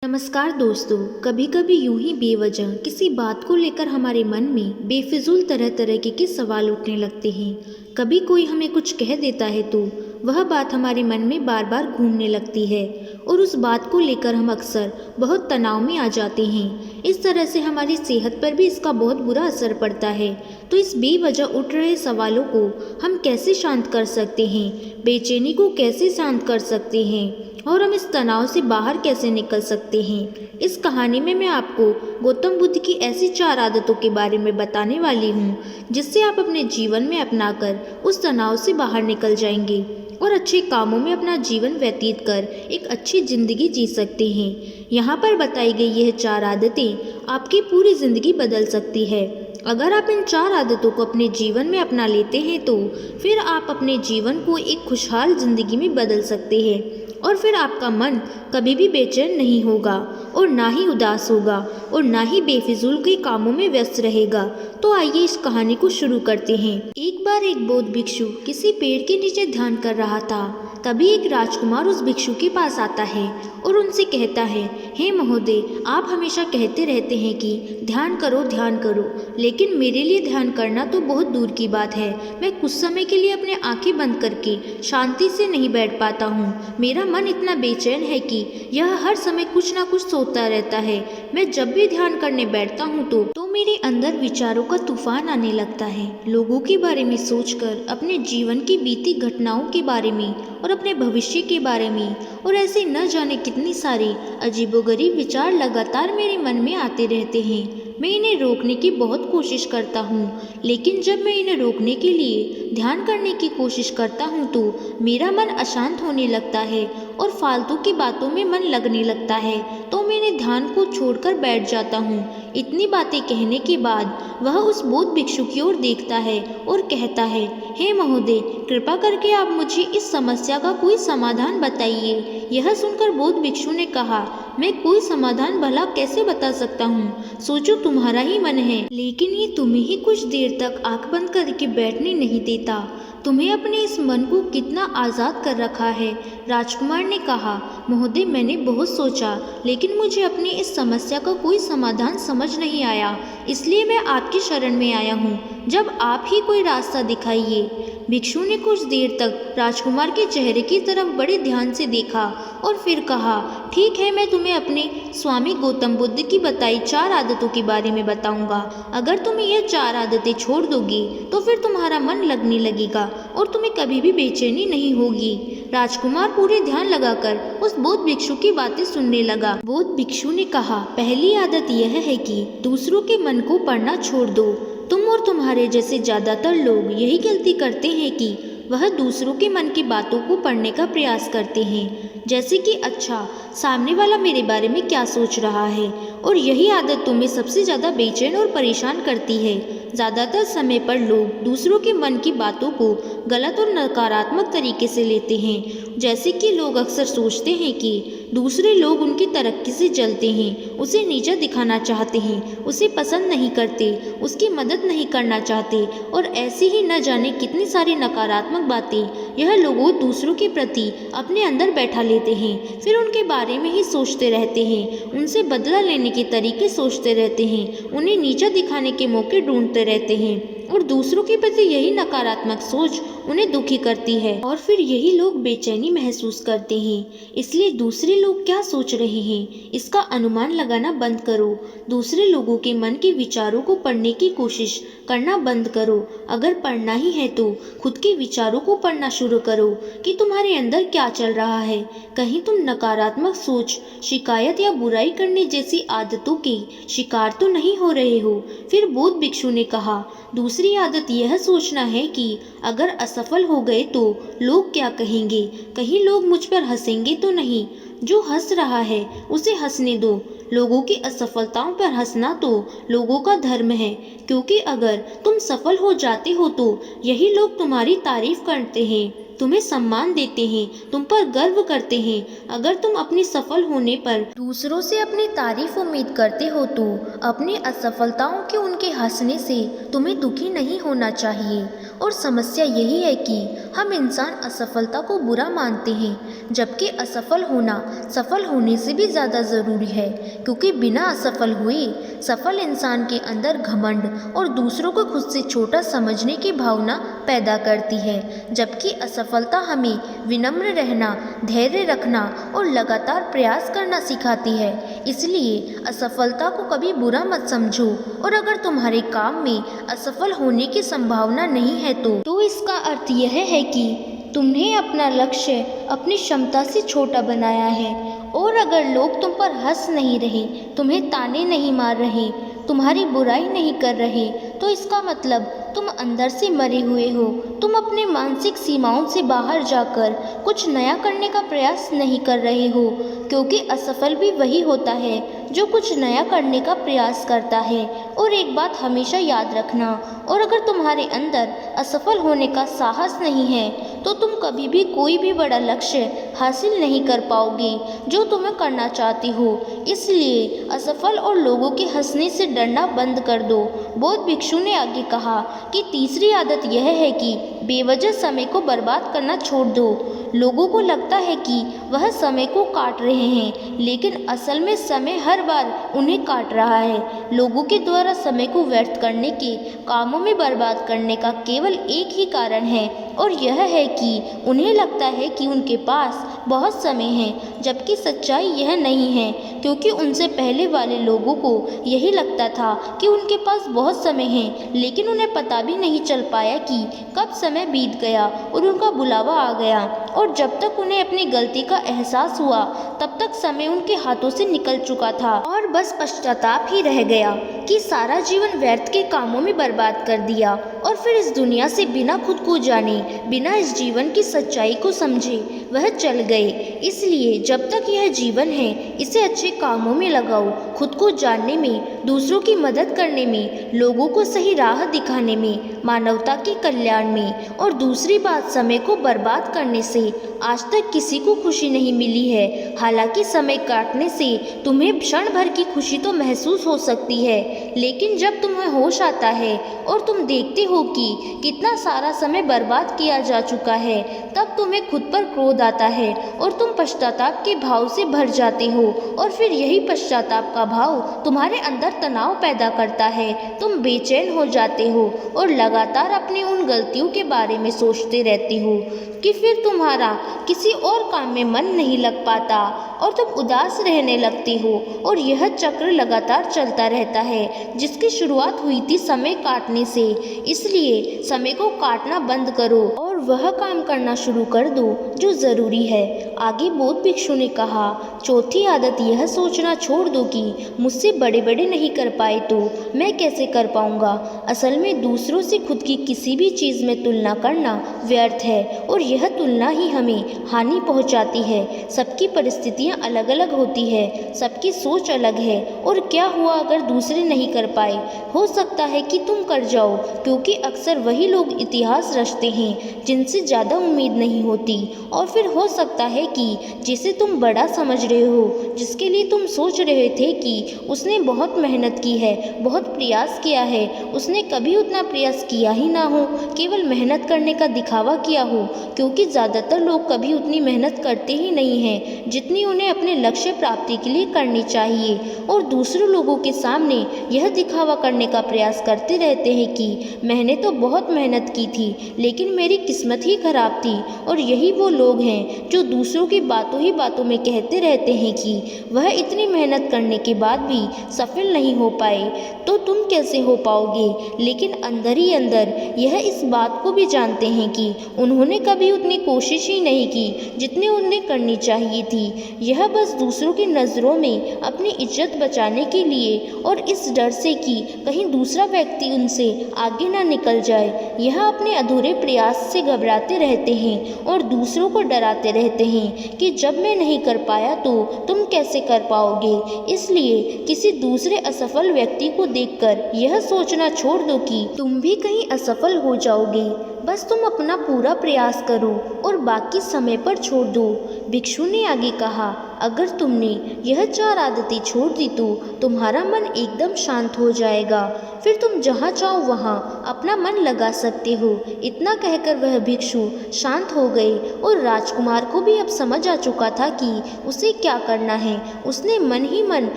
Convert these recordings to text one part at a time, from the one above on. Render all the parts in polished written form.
नमस्कार दोस्तों। कभी कभी यूं ही बेवजह किसी बात को लेकर हमारे मन में बेफिजूल तरह तरह के सवाल उठने लगते हैं। कभी कोई हमें कुछ कह देता है तो वह बात हमारे मन में बार बार घूमने लगती है और उस बात को लेकर हम अक्सर बहुत तनाव में आ जाते हैं। इस तरह से हमारी सेहत पर भी इसका बहुत बुरा असर पड़ता है। तो इस बेवजह उठ रहे सवालों को हम कैसे शांत कर सकते हैं, बेचैनी को कैसे शांत कर सकते हैं और हम इस तनाव से बाहर कैसे निकल सकते हैं। इस कहानी में मैं आपको गौतम बुद्ध की ऐसी 4 आदतों के बारे में बताने वाली हूँ जिससे आप अपने जीवन में अपनाकर उस तनाव से बाहर निकल जाएंगे और अच्छे कामों में अपना जीवन व्यतीत कर एक अच्छी जिंदगी जी सकते हैं। यहाँ पर बताई गई यह 4 आदतें आपकी पूरी जिंदगी बदल सकती है। अगर आप इन 4 आदतों को अपने जीवन में अपना लेते हैं तो फिर आप अपने जीवन को एक खुशहाल जिंदगी में बदल सकते हैं और फिर आपका मन कभी भी बेचैन नहीं होगा और ना ही उदास होगा और ना ही बेफिजूल के कामों में व्यस्त रहेगा। तो आइए इस कहानी को शुरू करते हैं। एक बार एक बौद्ध भिक्षु किसी पेड़ के नीचे ध्यान कर रहा था। तभी एक राजकुमार उस भिक्षु के पास आता है और उनसे कहता है, हे महोदय, आप हमेशा कहते रहते हैं कि ध्यान करो, लेकिन मेरे लिए ध्यान करना तो बहुत दूर की बात है। मैं कुछ समय के लिए अपने आंखें बंद करके शांति से नहीं बैठ पाता हूँ। मेरा मन इतना बेचैन है कि यह हर समय कुछ ना कुछ सोचता रहता है। मैं जब भी ध्यान करने बैठता हूँ तो मेरे अंदर विचारों का तूफान आने लगता है। लोगों के बारे में सोचकर, अपने जीवन की बीती घटनाओं के बारे में और अपने भविष्य के बारे में, और ऐसे न जाने कितनी सारी अजीबोगरीब विचार लगातार मेरे मन में आते रहते हैं। मैं इन्हें रोकने की बहुत कोशिश करता हूँ, लेकिन जब मैं इन्हें रोकने के लिए ध्यान करने की कोशिश करता हूँ तो मेरा मन अशांत होने लगता है और फालतू की बातों में मन लगने लगता है। तो मैंने ध्यान को छोड़कर बैठ जाता हूँ। इतनी बातें कहने के बाद वह उस बौद्ध भिक्षु की ओर देखता है और कहता है, हे महोदय, कृपा करके आप मुझे इस समस्या का कोई समाधान बताइए। यह सुनकर बौद्ध भिक्षु ने कहा, मैं कोई समाधान भला कैसे बता सकता हूँ? सोचो, तुम्हारा ही मन है, लेकिन ये तुम्हें ही कुछ देर तक आंख बंद करके बैठने नहीं देता। तुम्हें अपने इस मन को कितना आज़ाद कर रखा है। राजकुमार ने कहा, महोदय, मैंने बहुत सोचा, लेकिन मुझे अपनी इस समस्या का कोई समाधान समझ नहीं आया, इसलिए मैं आपकी शरण में आया हूँ। जब आप ही कोई रास्ता दिखाइए। भिक्षु ने कुछ देर तक राजकुमार के चेहरे की तरफ बड़े ध्यान से देखा और फिर कहा, ठीक है, मैं तुम्हें अपने स्वामी गौतम बुद्ध की बताई 4 आदतों के बारे में बताऊंगा। अगर तुम ये 4 आदतें छोड़ दोगी तो फिर तुम्हारा मन लगने लगेगा और तुम्हें कभी भी बेचैनी नहीं होगी। राजकुमार पूरे ध्यान लगाकर उस बौद्ध भिक्षु की बातें सुनने लगा। बौद्ध भिक्षु ने कहा, पहली आदत यह है कि दूसरों के मन को पढ़ना छोड़ दो। तुम और तुम्हारे जैसे ज्यादातर लोग यही गलती करते हैं कि वह दूसरों के मन की बातों को पढ़ने का प्रयास करते हैं, जैसे कि अच्छा, सामने वाला मेरे बारे में क्या सोच रहा है, और यही आदत तुम्हें सबसे ज़्यादा बेचैन और परेशान करती है। ज़्यादातर समय पर लोग दूसरों के मन की बातों को गलत और नकारात्मक तरीके से लेते हैं। जैसे कि लोग अक्सर सोचते हैं कि दूसरे लोग उनकी तरक्की से जलते हैं, उसे नीचा दिखाना चाहते हैं, उसे पसंद नहीं करते, उसकी मदद नहीं करना चाहते, और ऐसी ही न जाने कितनी सारी नकारात्मक बातें यह लोगों दूसरों के प्रति अपने अंदर बैठा लेते हैं। फिर उनके बारे में ही सोचते रहते हैं, उनसे बदला लेने के तरीके सोचते रहते हैं, उन्हें नीचा दिखाने के मौके ढूंढते रहते हैं, और दूसरों के प्रति यही नकारात्मक सोच उन्हें दुखी करती है और फिर यही लोग बेचैनी महसूस करते हैं। इसलिए दूसरे लोग क्या सोच रहे हैं इसका अनुमान लगाना बंद करो। दूसरे लोगों के मन के विचारों को पढ़ने की कोशिश करना बंद करो। अगर पढ़ना ही है तो खुद के विचारों को पढ़ना शुरू करो कि तुम्हारे अंदर क्या चल रहा है। कहीं तुम नकारात्मक सोच, शिकायत या बुराई करने जैसी आदतों के शिकार तो नहीं हो रहे हो। फिर बौद्ध भिक्षु ने कहा, दूसरी आदत यह सोचना है कि अगर असफल हो गए तो लोग क्या कहेंगे, कहीं लोग मुझ पर हंसेंगे तो नहीं। जो हंस रहा है उसे हंसने दो। लोगों की असफलताओं पर हंसना तो लोगों का धर्म है, क्योंकि अगर तुम सफल हो जाते हो तो यही लोग तुम्हारी तारीफ करते हैं, तुम्हें सम्मान देते हैं, तुम पर गर्व करते हैं। अगर तुम अपनी सफल होने पर दूसरों से अपनी तारीफ उम्मीद करते हो तो अपनी असफलताओं के उनके हंसने से तुम्हें दुखी नहीं होना चाहिए। और समस्या यही है कि हम इंसान असफलता को बुरा मानते हैं। जबकि असफल होना सफल होने से भी ज़्यादा ज़रूरी है, क्योंकि बिना असफल हुए सफल इंसान के अंदर घमंड और दूसरों को खुद से छोटा समझने की भावना पैदा करती है, जबकि असफलता हमें विनम्र रहना, धैर्य रखना और लगातार प्रयास करना सिखाती है। इसलिए असफलता को कभी बुरा मत समझो, और अगर तुम्हारे काम में असफल होने की संभावना नहीं है तो इसका अर्थ यह है कि तुमने अपना लक्ष्य अपनी क्षमता से छोटा बनाया है। और अगर लोग तुम पर हंस नहीं रहे, तुम्हें ताने नहीं मार रहे, तुम्हारी बुराई नहीं कर रहे, तो इसका मतलब तुम अंदर से मरे हुए हो। तुम अपने मानसिक सीमाओं से बाहर जाकर कुछ नया करने का प्रयास नहीं कर रहे हो, क्योंकि असफल भी वही होता है जो कुछ नया करने का प्रयास करता है। और एक बात हमेशा याद रखना, और अगर तुम्हारे अंदर असफल होने का साहस नहीं है तो तुम कभी भी कोई भी बड़ा लक्ष्य हासिल नहीं कर पाओगे जो तुम्हें करना चाहती हो। इसलिए असफल और लोगों के हंसने से डरना बंद कर दो। बौद्ध भिक्षु ने आगे कहा कि तीसरी आदत यह है कि बेवजह समय को बर्बाद करना छोड़ दो। लोगों को लगता है कि वह समय को काट रहे हैं, लेकिन असल में समय हर बार उन्हें काट रहा है। लोगों के द्वारा समय को व्यर्थ करने के कामों में बर्बाद करने का केवल एक ही कारण है, और यह है कि उन्हें लगता है कि उनके पास बहुत समय है, जबकि सच्चाई यह नहीं है, क्योंकि उनसे पहले वाले लोगों को यही लगता था कि उनके पास बहुत समय है, लेकिन उन्हें पता भी नहीं चल पाया कि कब समय बीत गया और उनका बुलावा आ गया। और जब तक उन्हें अपनी गलती का एहसास हुआ, तब तक समय उनके हाथों से निकल चुका था और बस पश्चाताप ही रह गया कि सारा जीवन व्यर्थ के कामों में बर्बाद कर दिया, और फिर इस दुनिया से बिना खुद को जाने, बिना इस जीवन की सच्चाई को समझे वह चल गए। इसलिए जब तक यह जीवन है, इसे अच्छे कामों में लगाओ, खुद को जानने में, दूसरों की मदद करने में, लोगों को सही राह दिखाने में, मानवता के कल्याण में। और दूसरी बात, समय को बर्बाद करने से आज तक किसी को खुशी नहीं मिली है। हालांकि समय काटने से तुम्हें क्षण भर की खुशी तो महसूस हो सकती है, लेकिन जब तुम्हें होश आता है और तुम देखते हो कि कितना सारा समय बर्बाद किया जा चुका है, तब तुम्हें खुद पर क्रोध आता है और तुम पश्चाताप के भाव से भर जाते हो। और फिर यही पश्चाताप का भाव तुम्हारे अंदर तनाव पैदा करता है। तुम बेचैन हो जाते हो और लगातार अपनी उन गलतियों के बारे में सोचते रहते हो कि फिर तुम्हारा किसी और काम में मन नहीं लग पाता और तुम उदास रहने लगते हो। और यह चक्र लगातार चलता रहता है, जिसकी शुरुआत हुई थी समय काटने से। इसलिए समय को काटना बंद करो और वह काम करना शुरू कर दो जो ज़रूरी है। आगे बौद्ध भिक्षु ने कहा, चौथी आदत यह सोचना छोड़ दो कि मुझसे बड़े बड़े नहीं कर पाए तो मैं कैसे कर पाऊंगा। असल में दूसरों से खुद की किसी भी चीज़ में तुलना करना व्यर्थ है, और यह तुलना ही हमें हानि पहुंचाती है। सबकी परिस्थितियां अलग अलग होती है, सबकी सोच अलग है, और क्या हुआ अगर दूसरे नहीं कर पाए, हो सकता है कि तुम कर जाओ, क्योंकि अक्सर वही लोग इतिहास रचते हैं जिनसे ज़्यादा उम्मीद नहीं होती। और फिर हो सकता है कि जिसे तुम बड़ा समझ रहे हो, जिसके लिए तुम सोच रहे थे कि उसने बहुत मेहनत की है, बहुत प्रयास किया है, उसने कभी उतना प्रयास किया ही ना हो, केवल मेहनत करने का दिखावा किया हो। क्योंकि ज़्यादातर लोग कभी उतनी मेहनत करते ही नहीं हैं जितनी उन्हें अपने लक्ष्य प्राप्ति के लिए करनी चाहिए, और दूसरों लोगों के सामने यह दिखावा करने का प्रयास करते रहते हैं कि मैंने तो बहुत मेहनत की थी, लेकिन मेरी किस्मत ही खराब थी। और यही वो लोग हैं जो दूसरों की बातों ही बातों में कहते रहते हैं कि वह इतनी मेहनत करने के बाद भी सफल नहीं हो पाए, तो तुम कैसे हो पाओगे। लेकिन अंदर ही अंदर यह इस बात को भी जानते हैं कि उन्होंने कभी उतनी कोशिश ही नहीं की जितनी उन्हें करनी चाहिए थी। यह बस दूसरों की नज़रों में अपनी इज्जत बचाने के लिए, और इस डर से कि कहीं दूसरा व्यक्ति उनसे आगे ना निकल जाए, यह अपने अधूरे प्रयास से घबराते रहते हैं और दूसरों को डराते रहते हैं कि जब मैं नहीं कर पाया तो तुम कैसे कर पाओगे। इसलिए किसी दूसरे असफल व्यक्ति को देखकर यह सोचना छोड़ दो कि तुम भी कहीं असफल हो जाओगे। बस तुम अपना पूरा प्रयास करो और बाकी समय पर छोड़ दो। भिक्षु ने आगे कहा, अगर तुमने यह 4 आदतें छोड़ दी तो तुम्हारा मन एकदम शांत हो जाएगा। फिर तुम जहाँ चाहो वहाँ अपना मन लगा सकते हो। इतना कहकर वह भिक्षु शांत हो गए और राजकुमार को भी अब समझ आ चुका था कि उसे क्या करना है। उसने मन ही मन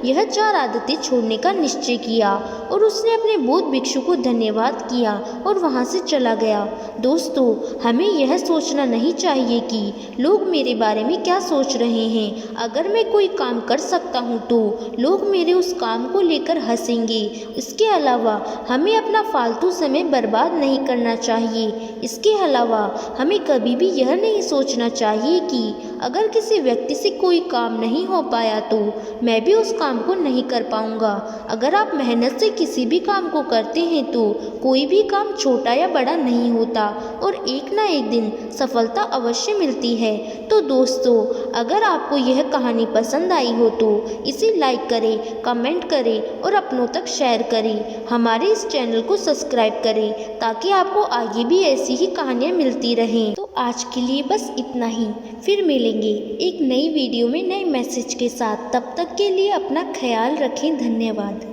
यह 4 आदतें छोड़ने का निश्चय किया और उसने अपने बौद्ध भिक्षु को धन्यवाद किया और वहाँ से चला गया। दोस्तों, हमें यह सोचना नहीं चाहिए कि लोग मेरे बारे में क्या सोच रहे हैं। अगर मैं कोई काम कर सकता हूँ तो लोग मेरे उस काम को लेकर हंसेंगे। इसके अलावा हमें अपना फालतू समय बर्बाद नहीं करना चाहिए। इसके अलावा हमें कभी भी यह नहीं सोचना चाहिए कि अगर किसी व्यक्ति से कोई काम नहीं हो पाया तो मैं भी उस काम को नहीं कर पाऊंगा। अगर आप मेहनत से किसी भी काम को करते हैं तो कोई भी काम छोटा या बड़ा नहीं होता और एक ना एक दिन सफलता अवश्य मिलती है। तो दोस्तों, अगर आपको यह कहानी पसंद आई हो तो इसे लाइक करें, कमेंट करें और अपनों तक शेयर करें। हमारे इस चैनल को सब्सक्राइब करें ताकि आपको आगे भी ऐसी ही कहानियाँ मिलती रहें। तो आज के लिए बस इतना ही। फिर मिलेंगे एक नई वीडियो में नए मैसेज के साथ। तब तक के लिए अपना ख्याल रखें। धन्यवाद।